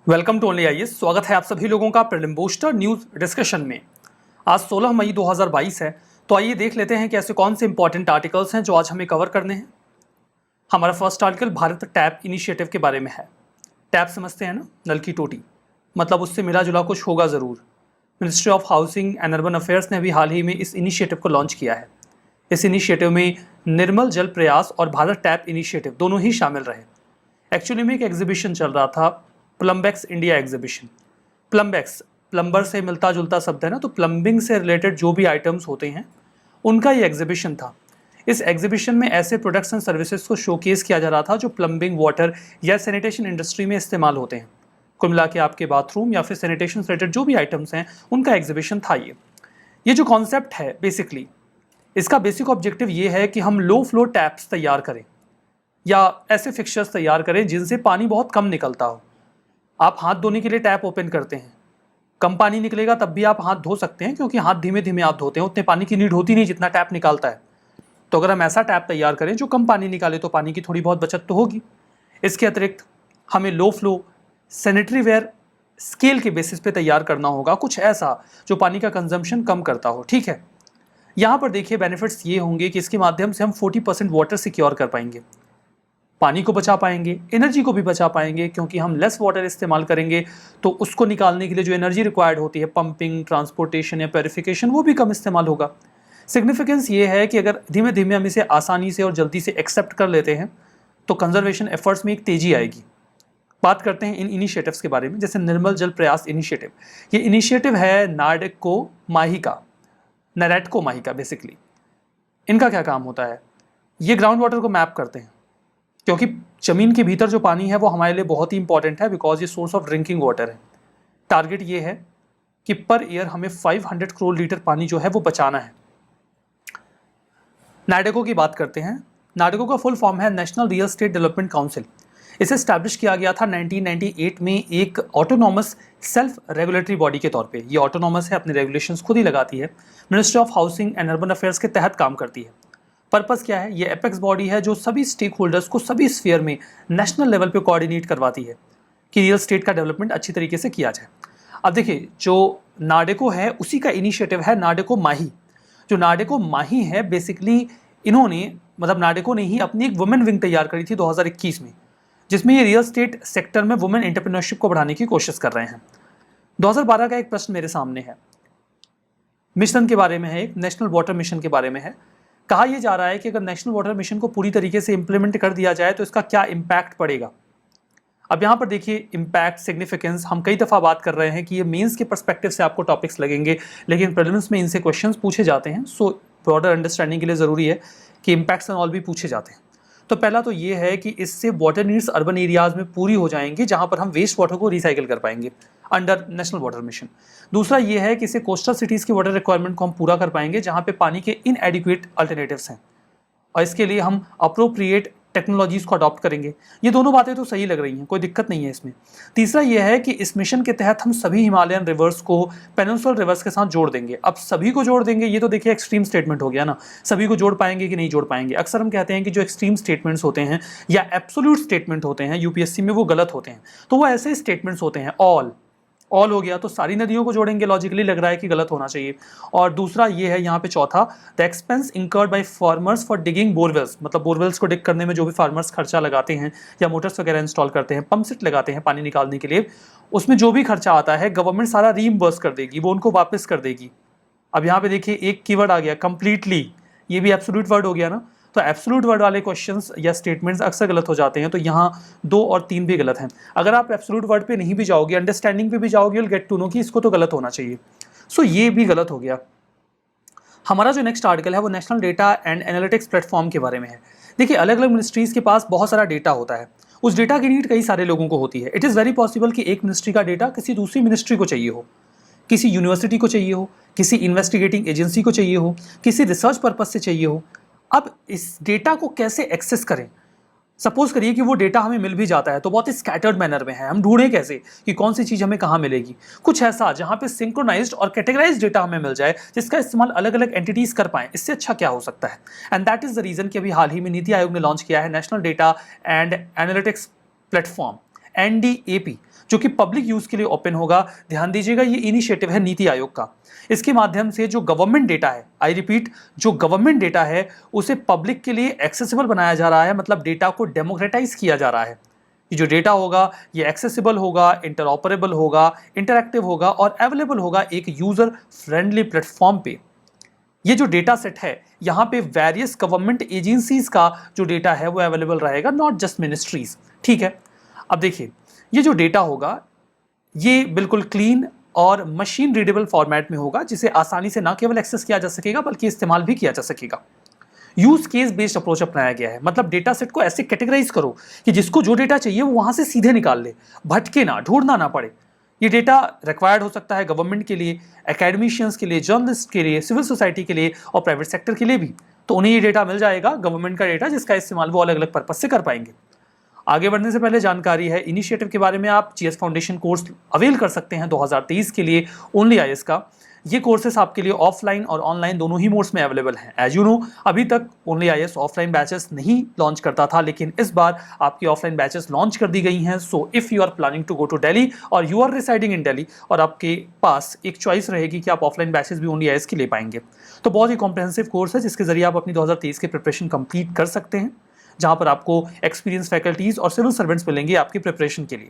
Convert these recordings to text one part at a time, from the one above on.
Welcome to only IAS. स्वागत है आप सभी लोगों का प्रीलिम बूस्टर न्यूज डिस्कशन में। आज 16 मई 2022 है, तो आइए देख लेते हैं कि ऐसे कौन से इंपॉर्टेंट आर्टिकल्स हैं जो आज हमें कवर करने हैं। हमारा first article Bharat tap initiative के बारे में है। टैप समझते हैं ना, नल की टोटी, मतलब उससे मिला जुला कुछ होगा ज़रूर। Ministry of housing and urban affairs ने अभी हाल ही में इस इनिशिएटिव को लॉन्च किया है। इस इनिशिएटिव में निर्मल जल प्रयास और भारत टैप इनिशिएटिव दोनों ही शामिल रहे। एक्चुअली में एक एग्जीबिशन चल रहा था, प्लम्बेक्स इंडिया एग्जीबिशन। प्लम्बेक्स प्लम्बर से मिलता जुलता शब्द है ना, तो प्लम्बिंग से रिलेटेड जो भी आइटम्स होते हैं उनका ये एग्जीबिशन था। इस एग्जीबिशन में ऐसे प्रोडक्ट्स एंड सर्विसेज को शोकेस किया जा रहा था जो प्लम्बिंग, वाटर या सैनिटेशन इंडस्ट्री में इस्तेमाल होते हैं। कुल मिला के आपके बाथरूम या फिर सैनिटेशन से रिलेटेड जो भी आइटम्स हैं उनका एग्जीबिशन था ये जो कॉन्सेप्ट है बेसिकली, इसका बेसिक ऑब्जेक्टिव ये है कि हम लो फ्लो टैप्स तैयार करें या ऐसे फिक्चर्स तैयार करें जिनसे पानी बहुत कम निकलता हो। आप हाथ धोने के लिए टैप ओपन करते हैं, कम पानी निकलेगा तब भी आप हाथ धो सकते हैं, क्योंकि हाथ धीमे धीमे आप धोते हैं, उतने पानी की नीड होती नहीं जितना टैप निकालता है। तो अगर हम ऐसा टैप तैयार करें जो कम पानी निकाले तो पानी की थोड़ी बहुत बचत तो होगी। इसके अतिरिक्त हमें low flow sanitary ware scale के बेसिस पे तैयार करना होगा, कुछ ऐसा जो पानी का कंजम्पशन कम करता हो। ठीक है, यहाँ पर देखिए बेनिफिट्स ये होंगे कि इसके माध्यम से हम 40% वाटर सिक्योर कर पाएंगे, पानी को बचा पाएंगे, एनर्जी को भी बचा पाएंगे, क्योंकि हम लेस वाटर इस्तेमाल करेंगे तो उसको निकालने के लिए जो एनर्जी रिक्वायर्ड होती है, पंपिंग, ट्रांसपोर्टेशन या प्योरिफिकेशन, वो भी कम इस्तेमाल होगा। सिग्निफिकेंस ये है कि अगर धीमे धीमे हम इसे आसानी से और जल्दी से एक्सेप्ट कर लेते हैं तो कंजर्वेशन एफर्ट्स में एक तेजी आएगी। बात करते हैं इन इनिशिएटिव्स के बारे में, जैसे निर्मल जल प्रयास इनिशिएटिव। ये इनिशिएटिव है नाडेको माही का, नरेटको माही का बेसिकली। इनका क्या काम होता है, ये ग्राउंड वाटर को मैप करते हैं, क्योंकि जमीन के भीतर जो पानी है वो हमारे लिए बहुत ही इंपॉर्टेंट है, बिकॉज ये सोर्स ऑफ ड्रिंकिंग वाटर है। टारगेट ये है कि पर ईयर हमें 500 करोड़ लीटर पानी जो है वो बचाना है। नाडेको की बात करते हैं। नाडेको का फुल फॉर्म है national real estate development council. इसे स्टैब्लिश किया गया था 1998 में एक ऑटोनॉमस सेल्फ रेगुलेटरी बॉडी के तौर पे। ये ऑटोनॉमस है, अपने रेगुलेशंस खुद ही लगाती है, ministry of housing and urban affairs के तहत काम करती है। पर्पस क्या है, ये एपेक्स बॉडी है जो सभी स्टेक होल्डर्स को सभी स्फीयर में नेशनल लेवल पे कोऑर्डिनेट करवाती है कि रियल एस्टेट का डेवलपमेंट अच्छी तरीके से किया जाए। अब देखिए, जो नाडेको है उसी का इनिशिएटिव है नाडेको माही। जो नाडेको माही है बेसिकली, इन्होंने मतलब नाडेको ने ही अपनी एक वुमेन विंग तैयार करी थी 2021 में, जिसमें ये रियल एस्टेट सेक्टर में वुमेन एंटरप्रेन्योरशिप को बढ़ाने की कोशिश कर रहे हैं। 2012 का एक प्रश्न मेरे सामने है, मिशन के बारे में है, एक नेशनल वाटर मिशन के बारे में है। कहा यह जा रहा है कि अगर नेशनल वाटर मिशन को पूरी तरीके से इंप्लीमेंट कर दिया जाए तो इसका क्या इम्पैक्ट पड़ेगा। अब यहाँ पर देखिए, इम्पैक्ट, सिग्निफिकेंस, हम कई दफ़ा बात कर रहे हैं कि ये मेंस के पर्सपेक्टिव से आपको टॉपिक्स लगेंगे, लेकिन प्रीलिम्स में इनसे क्वेश्चंस पूछे जाते हैं। सो ब्रॉडर अंडरस्टैंडिंग के लिए ज़रूरी है कि इम्पैक्ट्स एंड ऑल भी पूछे जाते हैं। तो पहला तो ये है कि इससे वाटर नीड्स अर्बन एरियाज़ में पूरी हो जाएंगी, जहाँ पर हम वेस्ट वाटर को रिसाइकिल कर पाएंगे अंडर नेशनल वाटर मिशन। दूसरा ये है कि इससे कोस्टल सिटीज़ की वाटर रिक्वायरमेंट को हम पूरा कर पाएंगे, जहाँ पे पानी के इनएडिक्वेट अल्टरनेटिव्स हैं, और इसके लिए हम अप्रोप्रिएट टेक्नोलॉजीज़ को अडॉप्ट करेंगे। ये दोनों बातें तो सही लग रही हैं, कोई दिक्कत नहीं है इसमें। तीसरा ये है कि इस मिशन के तहत हम सभी हिमालयन रिवर्स को पेनिनसुलर रिवर्स के साथ जोड़ देंगे। अब सभी को जोड़ देंगे, ये तो देखिए एक्सट्रीम स्टेटमेंट हो गया ना। सभी को जोड़ पाएंगे कि नहीं जोड़ पाएंगे। अक्सर हम कहते हैं कि जो एक्सट्रीम स्टेटमेंट्स होते हैं या एब्सोल्यूट स्टेटमेंट होते हैं यूपीएससी में, वो गलत होते हैं। तो वो ऐसे स्टेटमेंट्स होते हैं, ऑल हो गया तो सारी नदियों को जोड़ेंगे, लॉजिकली लग रहा है कि गलत होना चाहिए। और दूसरा ये है यहाँ पे चौथा, the expense incurred by farmers for digging borewells, मतलब बोरवेल्स को डिग करने में जो भी फार्मर्स खर्चा लगाते हैं या मोटर्स वगैरह इंस्टॉल करते हैं, पंप सेट लगाते हैं पानी निकालने के लिए, उसमें जो भी खर्चा आता है गवर्नमेंट सारा रीइंबर्स कर देगी, वो उनको वापस कर देगी। अब यहाँ पे देखिए एक कीवर्ड आ गया, कंप्लीटली, ये भी एब्सोल्यूट वर्ड हो गया ना। तो एब्सोल्यूट वर्ड वाले क्वेश्चंस या स्टेटमेंट्स अक्सर गलत हो जाते हैं, तो यहाँ 2 और 3 भी गलत हैं। अगर आप एब्सोल्यूट वर्ड पे नहीं भी जाओगे, अंडरस्टैंडिंग पे भी जाओगे, विल गेट टू नो कि इसको तो गलत होना चाहिए। सो ये भी गलत हो गया। हमारा जो नेक्स्ट आर्टिकल है वो national data and analytics platform के बारे में है। देखिए, अलग अलग मिनिस्ट्रीज़ के पास बहुत सारा डेटा होता है, उस डेटा की नीड कई सारे लोगों को होती है। इट इज़ वेरी पॉसिबल कि एक मिनिस्ट्री का डेटा किसी दूसरी मिनिस्ट्री को चाहिए हो, किसी यूनिवर्सिटी को चाहिए हो, किसी इन्वेस्टिगेटिंग एजेंसी को चाहिए हो, किसी रिसर्च पर्पज से चाहिए हो। अब इस डेटा को कैसे एक्सेस करें। सपोज करिए कि वो डेटा हमें मिल भी जाता है तो बहुत ही स्कैटर्ड मैनर में है, हम ढूंढें कैसे कि कौन सी चीज़ हमें कहाँ मिलेगी। कुछ ऐसा जहाँ पे सिंक्रोनाइज्ड और कैटेगराइज्ड डेटा हमें मिल जाए, जिसका इस्तेमाल अलग अलग एंटिटीज कर पाएं, इससे अच्छा क्या हो सकता है। And that is the reason कि अभी हाल ही में नीति आयोग ने लॉन्च किया है national data and analytics platform, NDAP, जो कि पब्लिक यूज के लिए ओपन होगा। ध्यान दीजिएगा, ये इनिशिएटिव है नीति आयोग का। इसके माध्यम से जो गवर्नमेंट डेटा है, आई रिपीट, जो गवर्नमेंट डेटा है उसे पब्लिक के लिए एक्सेसिबल बनाया जा रहा है, मतलब डेटा को डेमोक्रेटाइज किया जा रहा है। ये जो डेटा होगा ये एक्सेसिबल होगा, इंटरऑपरेबल होगा, इंटरैक्टिव होगा और अवेलेबल होगा एक यूजर फ्रेंडली प्लेटफॉर्म पे। ये जो डेटा सेट है यहाँ पे वेरियस गवर्नमेंट एजेंसीज का जो डेटा है वो अवेलेबल रहेगा, नॉट जस्ट मिनिस्ट्रीज। ठीक है, अब देखिए ये जो डेटा होगा ये बिल्कुल क्लीन और मशीन रीडेबल फॉर्मेट में होगा, जिसे आसानी से ना केवल एक्सेस किया जा सकेगा बल्कि इस्तेमाल भी किया जा सकेगा। यूज केस बेस्ड अप्रोच अपनाया गया है, मतलब डेटा सेट को ऐसे कैटेगराइज करो कि जिसको जो डेटा चाहिए वो वहां से सीधे निकाल ले, भटके ना, ढूंढना ना पड़े। ये डेटा रिक्वायर्ड हो सकता है गवर्नमेंट के लिए, एकेडमिशियंस के लिए, जर्नलिस्ट के लिए, सिविल सोसाइटी के लिए और प्राइवेट सेक्टर के लिए भी। तो उन्हें ये डेटा मिल जाएगा, गवर्नमेंट का डेटा, जिसका इस्तेमाल वो अलग अलग पर्पज से कर पाएंगे। आगे बढ़ने से पहले जानकारी है इनिशिएटिव के बारे में। आप जीएस फाउंडेशन कोर्स अवेल कर सकते हैं 2023 के लिए ओनली आईएएस का। ये कोर्सेस आपके लिए ऑफलाइन और ऑनलाइन दोनों ही मोड्स में अवेलेबल हैं। एज यू नो, अभी तक ओनली आईएएस ऑफलाइन बैचेस नहीं लॉन्च करता था, लेकिन इस बार आपकी ऑफलाइन बैचेस लॉन्च कर दी गई हैं। So if you are planning to go to Delhi और you are residing in Delhi और आपके पास एक चॉइस रहेगी कि आप ऑफलाइन बैचेस भी ओनली आईएएस की ले पाएंगे, तो बहुत ही कॉम्प्रिहेंसिव कोर्स है जिसके जरिए आप अपनी 2023 की प्रिपरेशन कंप्लीट कर सकते हैं, जहां पर आपको एक्सपीरियंस फैकल्टीज और सिविल सर्वेंट्स मिलेंगे आपकी प्रिपरेशन के लिए।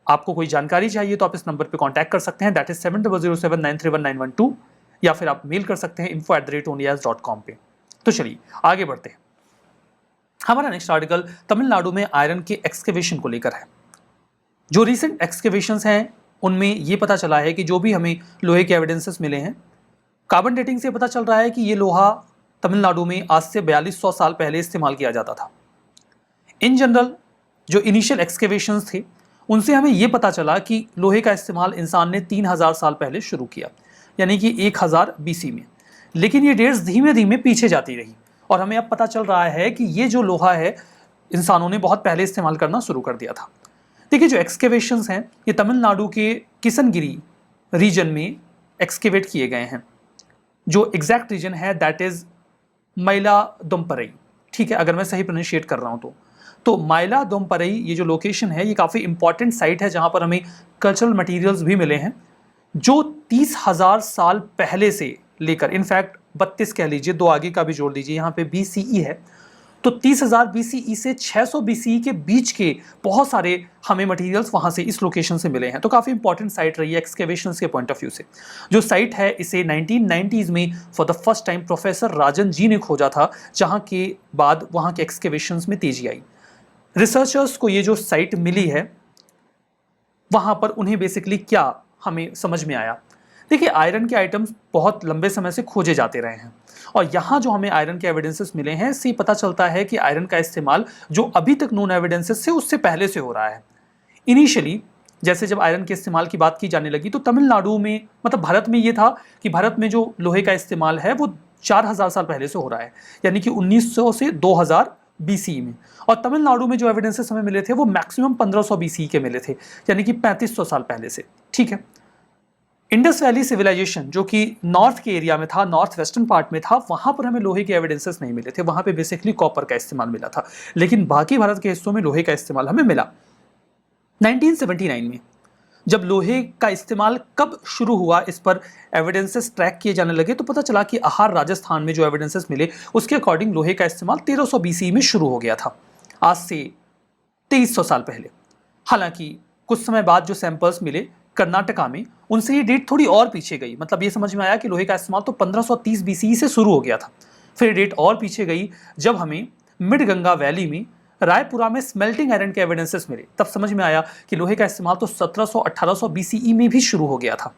आपको कोई जानकारी चाहिए तो आप इस नंबर पे कांटेक्ट कर सकते हैं, दैट इज 7007931912, या फिर आप मेल कर सकते हैं info@onlyas.com पे। तो चलिए आगे बढ़ते हैं। हमारा नेक्स्ट आर्टिकल तमिलनाडु में आयरन के एक्सकेवेशन को लेकर है। जो रिसेंट एक्सकेवेशंस हैं उनमें ये पता चला है कि जो भी हमें लोहे के एविडेंसेस मिले हैं, कार्बन डेटिंग से पता चल रहा है कि ये लोहा तमिलनाडु में आज से 4200 साल पहले इस्तेमाल किया जाता था। इन जनरल जो इनिशियल एक्सकेवेशंस थे उनसे हमें यह पता चला कि लोहे का इस्तेमाल इंसान ने 3000 साल पहले शुरू किया, यानी कि 1000 बीसी में। लेकिन ये डेट्स धीमे धीमे पीछे जाती रही और हमें अब पता चल रहा है कि ये जो लोहा है इंसानों ने बहुत पहले इस्तेमाल करना शुरू कर दिया था। देखिए, जो एक्सकेवेशंस हैं ये तमिलनाडु के किशनगिरी रीजन में एक्सकेवेट किए गए हैं। जो एग्जैक्ट रीजन है दैट इज माइलादुम्परई। ठीक है, अगर मैं सही प्रोनाउंशिएट कर रहा हूँ तो माइलादुम्परई ये जो लोकेशन है ये काफ़ी इंपॉर्टेंट साइट है, जहाँ पर हमें कल्चरल मटेरियल्स भी मिले हैं जो 30,000 साल पहले से लेकर, इनफैक्ट 32 कह लीजिए, 2 आगे का भी जोड़ लीजिए, यहाँ पे BCE है, तो 30,000 BCE से 600 BCE के बीच के बहुत सारे हमें मटेरियल्स वहाँ से इस लोकेशन से मिले हैं। तो काफ़ी इंपॉर्टेंट साइट रही है एक्सकेवेशंस के पॉइंट ऑफ व्यू से। जो साइट है इसे 1990s में for the first time professor Rajan ji ने खोजा था, जहाँ के बाद वहाँ के एक्सकेवेशंस में तेजी आई। रिसर्चर्स को ये जो साइट मिली है वहाँ पर उन्हें बेसिकली क्या हमें समझ में आया। देखिए, आयरन के आइटम्स बहुत लंबे समय से खोजे जाते रहे हैं और यहाँ जो हमें आयरन के एविडेंसेस मिले हैं इससे पता चलता है कि आयरन का इस्तेमाल जो अभी तक नोन एविडेंसेस से उससे पहले से हो रहा है। इनिशियली जैसे जब आयरन के इस्तेमाल की बात की जाने लगी तो तमिलनाडु में, मतलब भारत में, ये था कि भारत में जो लोहे का इस्तेमाल है वो 4000 साल पहले से हो रहा है, यानी कि 1900 से 2000 BCE में। और तमिलनाडु में जो एविडेंसेस हमें मिले थे वो मैक्सिमम 1500 BCE के मिले थे, यानी कि 3500 साल पहले से। ठीक है, इंडस वैली सिविलाइजेशन जो कि नॉर्थ के एरिया में था, नॉर्थ वेस्टर्न पार्ट में था, वहां पर हमें लोहे के एविडेंसेस नहीं मिले थे, वहां पे बेसिकली कॉपर का इस्तेमाल मिला था। लेकिन बाकी भारत के हिस्सों में लोहे का इस्तेमाल हमें मिला। 1979 में जब लोहे का इस्तेमाल कब शुरू हुआ इस पर एविडेंसेस ट्रैक किए जाने लगे तो पता चला कि आहार राजस्थान में जो एविडेंसेस मिले उसके अकॉर्डिंग लोहे का इस्तेमाल 1300 BCE में शुरू हो गया था, आज से 2300 साल पहले। हालांकि कुछ समय बाद जो सैंपल्स मिले कर्नाटका में उनसे ये डेट थोड़ी और पीछे गई, मतलब ये समझ में आया कि लोहे का इस्तेमाल तो 1530 BCE से शुरू हो गया था। फिर डेट और पीछे गई जब हमें मिड गंगा वैली में रायपुरा में स्मेल्टिंग आयरन के एविडेंसेस मिले, तब समझ में आया कि लोहे का इस्तेमाल तो 1700-1800 BCE में भी शुरू हो गया था।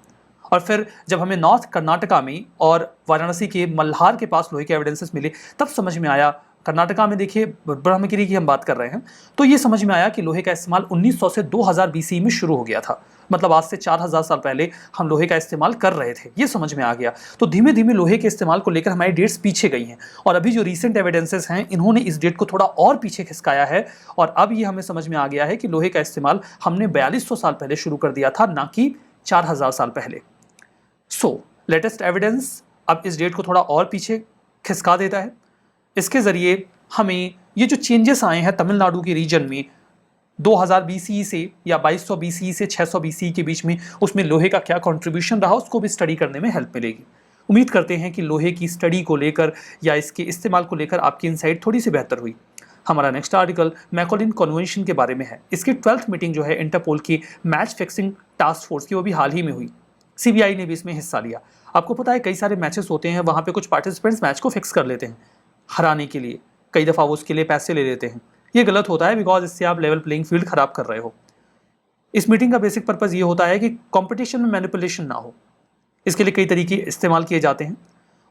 और फिर जब हमें नॉर्थ कर्नाटका में और वाराणसी के मल्हार के पास लोहे के एविडेंसेस मिले तब समझ में आया, कर्नाटका में देखिए ब्रह्मगिरी की हम बात कर रहे हैं, तो ये समझ में आया कि लोहे का इस्तेमाल 1900 से 2000 BCE में शुरू हो गया था, मतलब आज से 4000 साल पहले हम लोहे का इस्तेमाल कर रहे थे, ये समझ में आ गया। तो धीमे धीमे लोहे के इस्तेमाल को लेकर हमारी डेट्स पीछे गई हैं और अभी जो रीसेंट एविडेंसेस हैं इन्होंने इस डेट को थोड़ा और पीछे खिसकाया है और अब ये हमें समझ में आ गया है कि लोहे का इस्तेमाल हमने 4200 साल पहले शुरू कर दिया था, ना कि 4000 साल पहले। सो लेटेस्ट एविडेंस अब इस डेट को थोड़ा और पीछे खिसका देता है। इसके ज़रिए हमें ये जो चेंजेस आए हैं तमिलनाडु के रीजन में 2000 BCE से या 2200 BCE से 600 BCE के बीच में उसमें लोहे का क्या कंट्रीब्यूशन रहा, उसको भी स्टडी करने में हेल्प मिलेगी। उम्मीद करते हैं कि लोहे की स्टडी को लेकर या इसके इस्तेमाल को लेकर आपकी इनसाइट थोड़ी सी बेहतर हुई। हमारा नेक्स्ट आर्टिकल मैकॉलिन कन्वेंशन के बारे में है। इसकी 12th मीटिंग जो है इंटरपोल की मैच फिक्सिंग टास्क फोर्स की, वो भी हाल ही में हुई। CBI ने भी इसमें हिस्सा लिया। आपको पता है कई सारे मैचेस होते हैं, वहाँ पे कुछ पार्टिसिपेंट्स मैच को फिक्स कर लेते हैं हराने के लिए, कई दफ़ा वो उसके लिए पैसे ले लेते हैं। ये गलत होता है बिकॉज इससे आप लेवल प्लेइंग फील्ड खराब कर रहे हो। इस मीटिंग का बेसिक पर्पज़ ये होता है कि कंपटीशन में मैनिपुलेशन ना हो। इसके लिए कई तरीके इस्तेमाल किए जाते हैं।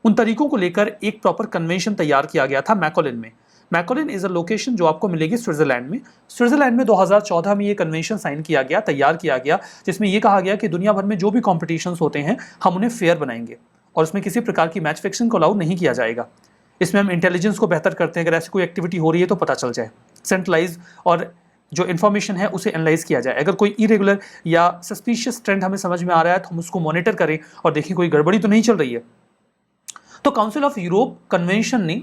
उन तरीकों को लेकर एक प्रॉपर कन्वेंशन तैयार किया गया था मैकॉलिन में। मैकॉलिन इज अ लोकेशन जो आपको मिलेगी स्विट्जरलैंड में। स्विट्जरलैंड में 2014 में ये कन्वेंशन साइन किया गया, तैयार किया गया, जिसमें यह कहा गया कि दुनिया भर में जो भी कॉम्पिटिशन्स होते हैं हम उन्हें फेयर बनाएंगे और उसमें किसी प्रकार की मैच फिक्सिंग को अलाउ नहीं किया जाएगा। इसमें हम इंटेलिजेंस को बेहतर करते हैं, अगर ऐसी कोई एक्टिविटी हो रही है तो पता चल जाए, सेंट्रलाइज और जो इन्फॉर्मेशन है उसे एनालाइज किया जाए। अगर कोई इरेगुलर या सस्पिशियस ट्रेंड हमें समझ में आ रहा है तो हम उसको मॉनिटर करें और देखें कोई गड़बड़ी तो नहीं चल रही है। तो काउंसिल ऑफ यूरोप कन्वेंशन ने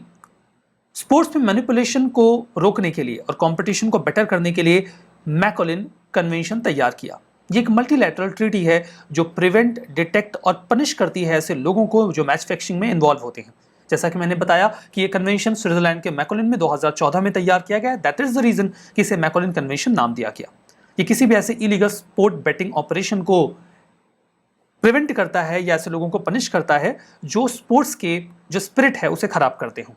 स्पोर्ट्स में मैनिपुलेशन को रोकने के लिए और कंपटीशन को बेटर करने के लिए मैकॉलिन कन्वेंशन तैयार किया। ये एक मल्टीलैटरल ट्रीटी है जो प्रिवेंट, डिटेक्ट और पनिश करती है ऐसे लोगों को जो मैच फिक्सिंग में इन्वॉल्व होते हैं। जैसा कि मैंने बताया कि ये कन्वेंशन स्विट्जरलैंड के मैकॉलिन में 2014 में तैयार किया गया। दैट इज द रीजन कि इसे मैकॉलिन कन्वेंशन नाम दिया गया। ये किसी भी ऐसे इलीगल स्पोर्ट बेटिंग ऑपरेशन को प्रिवेंट करता है या ऐसे लोगों को पनिश करता है जो स्पोर्ट्स के जो स्पिरिट है उसे खराब करते हो।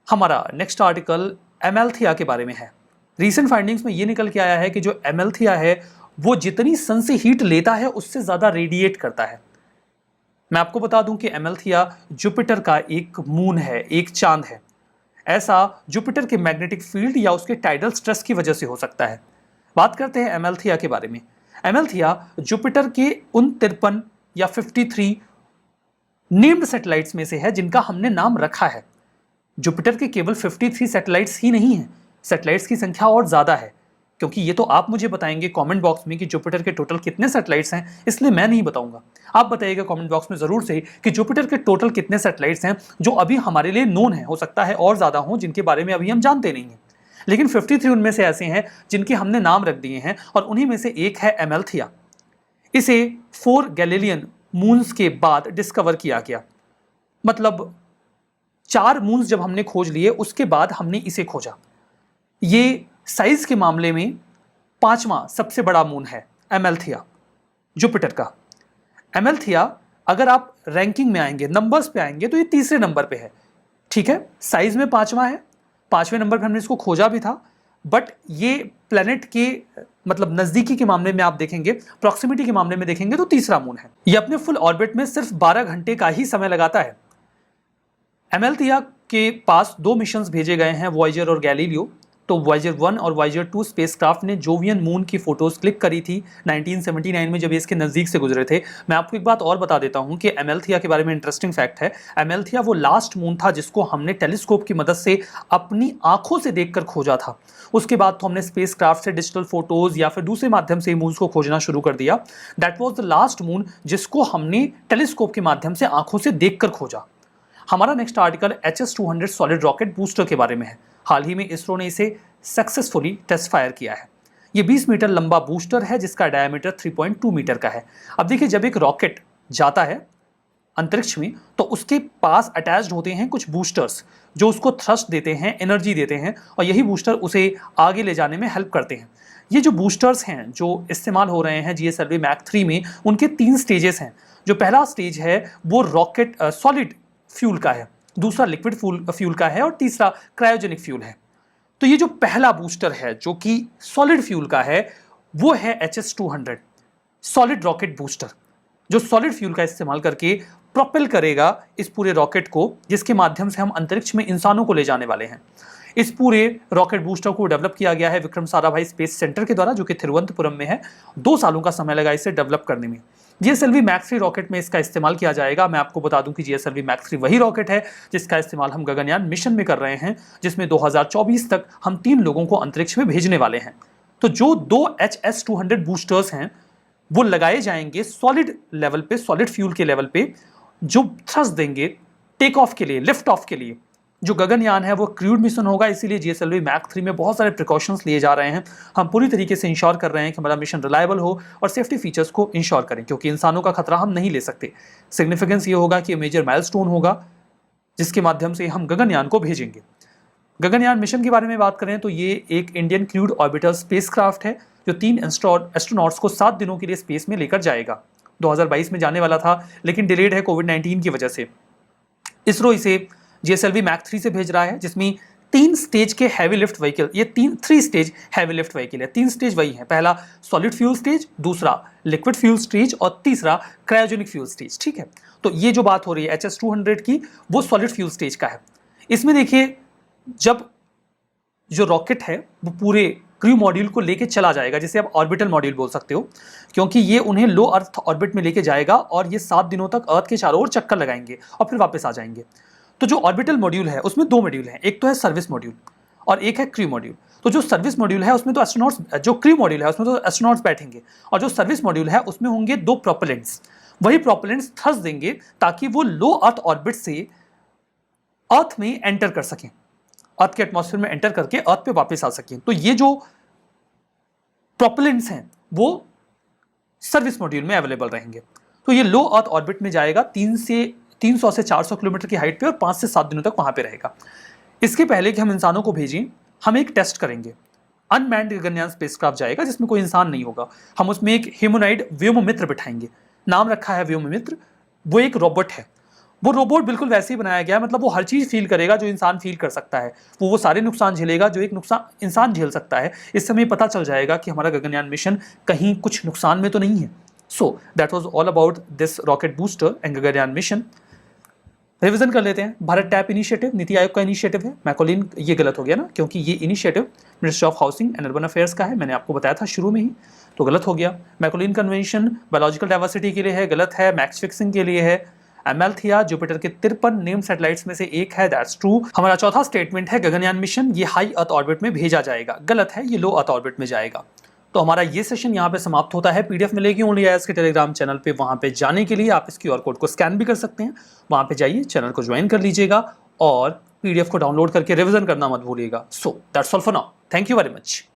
हमारा नेक्स्ट आर्टिकल एमेल्थिया के बारे में है। रीसेंट फाइंडिंग्स में ये निकल के आया है कि जो एमेल्थिया है वो जितनी सन से हीट लेता है उससे ज़्यादा रेडिएट करता है। मैं आपको बता दूं कि एमेल्थिया जुपिटर का एक मून है, एक चांद है। ऐसा जुपिटर के मैग्नेटिक फील्ड या उसके टाइडल स्ट्रेस की वजह से हो सकता है। बात करते हैं एमेल्थिया के बारे में। एमेल्थिया जुपिटर के उन 53 या 53 नेम्ड सैटेलाइट्स में से है जिनका हमने नाम रखा है। जुपिटर के केवल 53 सैटेलाइट्स ही नहीं हैं, सैटेलाइट्स की संख्या और ज़्यादा है, क्योंकि ये तो आप मुझे बताएंगे कमेंट बॉक्स में कि जुपिटर के टोटल कितने सैटेलाइट्स हैं, इसलिए मैं नहीं बताऊंगा। आप बताइएगा कमेंट बॉक्स में ज़रूर से कि जुपिटर के टोटल कितने सैटेलाइट्स हैं जो अभी हमारे लिए नोन है। हो सकता है और ज़्यादा हों जिनके बारे में अभी हम जानते नहीं हैं, लेकिन 53 उनमें से ऐसे हैं जिनके हमने नाम रख दिए हैं और उन्हीं में से एक है एमेल्थिया। इसे 4 गैलीलियन मून्स के बाद डिस्कवर किया गया, मतलब 4 मून्स जब हमने खोज लिए उसके बाद हमने इसे खोजा। ये साइज के मामले में 5वां सबसे बड़ा मून है एमेल्थिया जुपिटर का। एमेल्थिया अगर आप रैंकिंग में आएंगे, नंबर्स पे आएंगे, तो ये तीसरे नंबर पे है। ठीक है, साइज में 5वां है, 5वें नंबर पे हमने इसको खोजा भी था, बट ये प्लेनेट के मतलब नज़दीकी के मामले में आप देखेंगे, प्रॉक्सिमिटी के मामले में देखेंगे तो तीसरा मून है। ये अपने फुल ऑर्बिट में सिर्फ 12 घंटे का ही समय लगाता है। एमेल्थिया के पास 2 मिशंस भेजे गए हैं, वॉयेजर और गैलीलियो। तो वॉयेजर 1 और वॉयेजर 2 स्पेसक्राफ्ट ने जोवियन मून की फोटोज क्लिक करी थी 1979 में जब ये इसके नज़दीक से गुजरे थे। मैं आपको एक बात और बता देता हूं कि एमेल्थिया के बारे में इंटरेस्टिंग फैक्ट है। एमेल्थिया वो लास्ट मून था जिसको हमने टेलीस्कोप की मदद से अपनी आंखों से देखकर खोजा था। उसके बाद तो हमने स्पेसक्राफ्ट से डिजिटल फोटोज या फिर दूसरे माध्यम से मून्स को खोजना शुरू कर दिया। That was the last moon जिसको हमने टेलीस्कोप के माध्यम से आंखों से देखकर खोजा। हमारा next article HS-200 solid rocket booster के बारे में है। हाल ही में इसरो ने इसे सक्सेसफुली टेस्ट फायर किया है। ये 20 मीटर लंबा बूस्टर है जिसका डायमीटर 3.2 मीटर का है। अब देखिए, जब एक रॉकेट जाता है अंतरिक्ष में तो उसके पास अटैच्ड होते हैं कुछ बूस्टर्स जो उसको थ्रस्ट देते हैं, एनर्जी देते हैं, और यही बूस्टर उसे आगे ले जाने में हेल्प करते हैं। ये जो बूस्टर्स हैं जो इस्तेमाल हो रहे हैं GSLV Mach 3 में, उनके 3 स्टेजेस हैं। जो पहला स्टेज है वो रॉकेट सॉलिड फ्यूल का है, दूसरा लिक्विड फ्यूल का है और तीसरा क्रायोजेनिक फ्यूल है। तो ये जो पहला बूस्टर है जो कि सॉलिड फ्यूल का है वो है HS-200 सॉलिड रॉकेट बूस्टर, जो सॉलिड फ्यूल का इस्तेमाल करके प्रोपेल करेगा इस पूरे रॉकेट को, जिसके माध्यम से हम अंतरिक्ष में इंसानों को ले जाने वाले हैं। इस पूरे रॉकेट बूस्टर को डेवलप किया गया है विक्रम साराभाई स्पेस सेंटर के द्वारा, जो कि तिरुवनंतपुरम में है। 2 सालों का समय लगा इसे डेवलप करने में। GSLV Mach 3 रॉकेट में इसका इस्तेमाल किया जाएगा। मैं आपको बता दूं कि GSLV Mach 3 वही रॉकेट है जिसका इस्तेमाल हम गगनयान मिशन में कर रहे हैं, जिसमें 2024 तक हम 3 लोगों को अंतरिक्ष में भेजने वाले हैं। तो जो 2 HS-200 बूस्टर्स हैं वो लगाए जाएंगे सॉलिड लेवल पे, सॉलिड फ्यूल के लेवल पे, जो थ्रस्ट देंगे टेक ऑफ के लिए, लिफ्ट ऑफ के लिए जो गगनयान है वो क्रूड मिशन होगा, इसीलिए जीएसएलवी मैक 3 में बहुत सारे प्रिकॉशंस लिए जा रहे हैं। हम पूरी तरीके से इंश्योर कर रहे हैं कि हमारा मिशन रिलायबल हो और सेफ्टी फीचर्स को इंश्योर करें, क्योंकि इंसानों का खतरा हम नहीं ले सकते। सिग्निफिकेंस ये होगा कि मेजर माइलस्टोन होगा जिसके माध्यम से हम गगनयान को भेजेंगे। गगनयान मिशन के बारे में बात करें तो ये एक इंडियन क्रूड ऑर्बिटर स्पेसक्राफ्ट है जो 3 एस्ट्रोनॉट्स को 7 दिनों के लिए स्पेस में लेकर जाएगा। 2022 में जाने वाला था लेकिन डिलेड है कोविड-19 की वजह से। इसरो इसे जीएसएलवी मैक 3 से भेज रहा है, जिसमें 3 स्टेज के हैवी लिफ्ट व्हीकल, ये 3 स्टेज हैवी लिफ्ट व्हीकल है। 3 स्टेज वही है, पहला सॉलिड फ्यूल स्टेज, दूसरा लिक्विड फ्यूल स्टेज और तीसरा क्रायोजेनिक फ्यूल स्टेज। ठीक है, तो ये जो बात हो रही है HS-200 की, वो सॉलिड फ्यूल स्टेज का है। इसमें देखिए, जब जो रॉकेट है वो पूरे क्रू मॉड्यूल को लेके चला जाएगा, जिसे आप ऑर्बिटल मॉड्यूल बोल सकते हो, क्योंकि ये उन्हें लो अर्थ ऑर्बिट में लेके जाएगा और ये 7 दिनों तक अर्थ के चारों ओर चक्कर लगाएंगे और फिर वापस आ जाएंगे। तो जो ऑर्बिटल मॉड्यूल है उसमें 2 मॉड्यूल हैं, एक तो है सर्विस मॉड्यूल और एक है क्रू मॉड्यूल। तो जो सर्विस मॉड्यूल है उसमें तो एस्ट्रोनॉट्स, जो क्रू मॉड्यूल है उसमें तो एस्ट्रोनॉट्स बैठेंगे, और जो सर्विस मॉड्यूल है उसमें होंगे 2 प्रोपेलेंट्स। वही प्रोपेलेंट्स थ्रस्ट देंगे ताकि वो लो अर्थ ऑर्बिट से अर्थ में एंटर कर सकें, अर्थ के एटमॉस्फेयर में एंटर करके अर्थ पे वापस आ सकें। तो ये जो प्रोपेलेंट्स हैं वो सर्विस मॉड्यूल में अवेलेबल रहेंगे। तो ये लो अर्थ ऑर्बिट में जाएगा 300 से 400 किलोमीटर की हाइट पे और 5 से 7 दिनों तक वहां पे रहेगा। इसके पहले कि हम इंसानों को भेजें, हम एक टेस्ट करेंगे। अनमैन्ड गगनयान स्पेसक्राफ्ट जाएगा जिसमें कोई इंसान नहीं होगा। हम उसमें एक ह्यूमनॉइड व्योममित्र बिठाएंगे, नाम रखा है व्योममित्र। वो एक रोबोट है। वो रोबोट बिल्कुल वैसे ही बनाया गया है, मतलब वो हर चीज़ फील करेगा जो इंसान फील कर सकता है। वो सारे नुकसान झेलेगा जो एक नुकसान इंसान झेल सकता है। इससे हमें पता चल जाएगा कि हमारा गगनयान मिशन कहीं कुछ नुकसान में तो नहीं है। So that was all about this rocket booster and Gaganyaan mission. Revision कर लेते हैं। भारत टैप इनिशिएटिव नीति आयोग का इनिशिएटिव है। मैकोलिन, ये गलत हो गया ना, क्योंकि ये initiative ministry of housing and urban affairs का है। मैंने आपको बताया था शुरू में ही, तो गलत हो गया। मैकोलिन कन्वेंशन बायोलॉजिकल डाइवर्सिटी के लिए है, गलत है। मैक्स फिक्सिंग के लिए है। एमेल्थिया जुपिटर के 53 नेम सैटेलाइट्स में से एक है, दैट्स ट्रू। हमारा चौथा स्टेटमेंट है गगनयान मिशन ये हाई अर्थ ऑर्बिट में भेजा जाएगा, गलत है, ये लो अर्थ ऑर्बिट में जाएगा। तो हमारा ये सेशन यहाँ पे समाप्त होता है। पीडीएफ मिलेगी ओनली आईएएस के टेलीग्राम चैनल पे। वहाँ पे जाने के लिए आप इस QR कोड को स्कैन भी कर सकते हैं। वहाँ पे जाइए, चैनल को ज्वाइन कर लीजिएगा और पीडीएफ को डाउनलोड करके रिवीजन करना मत भूलिएगा। So that's all for now, thank you very much.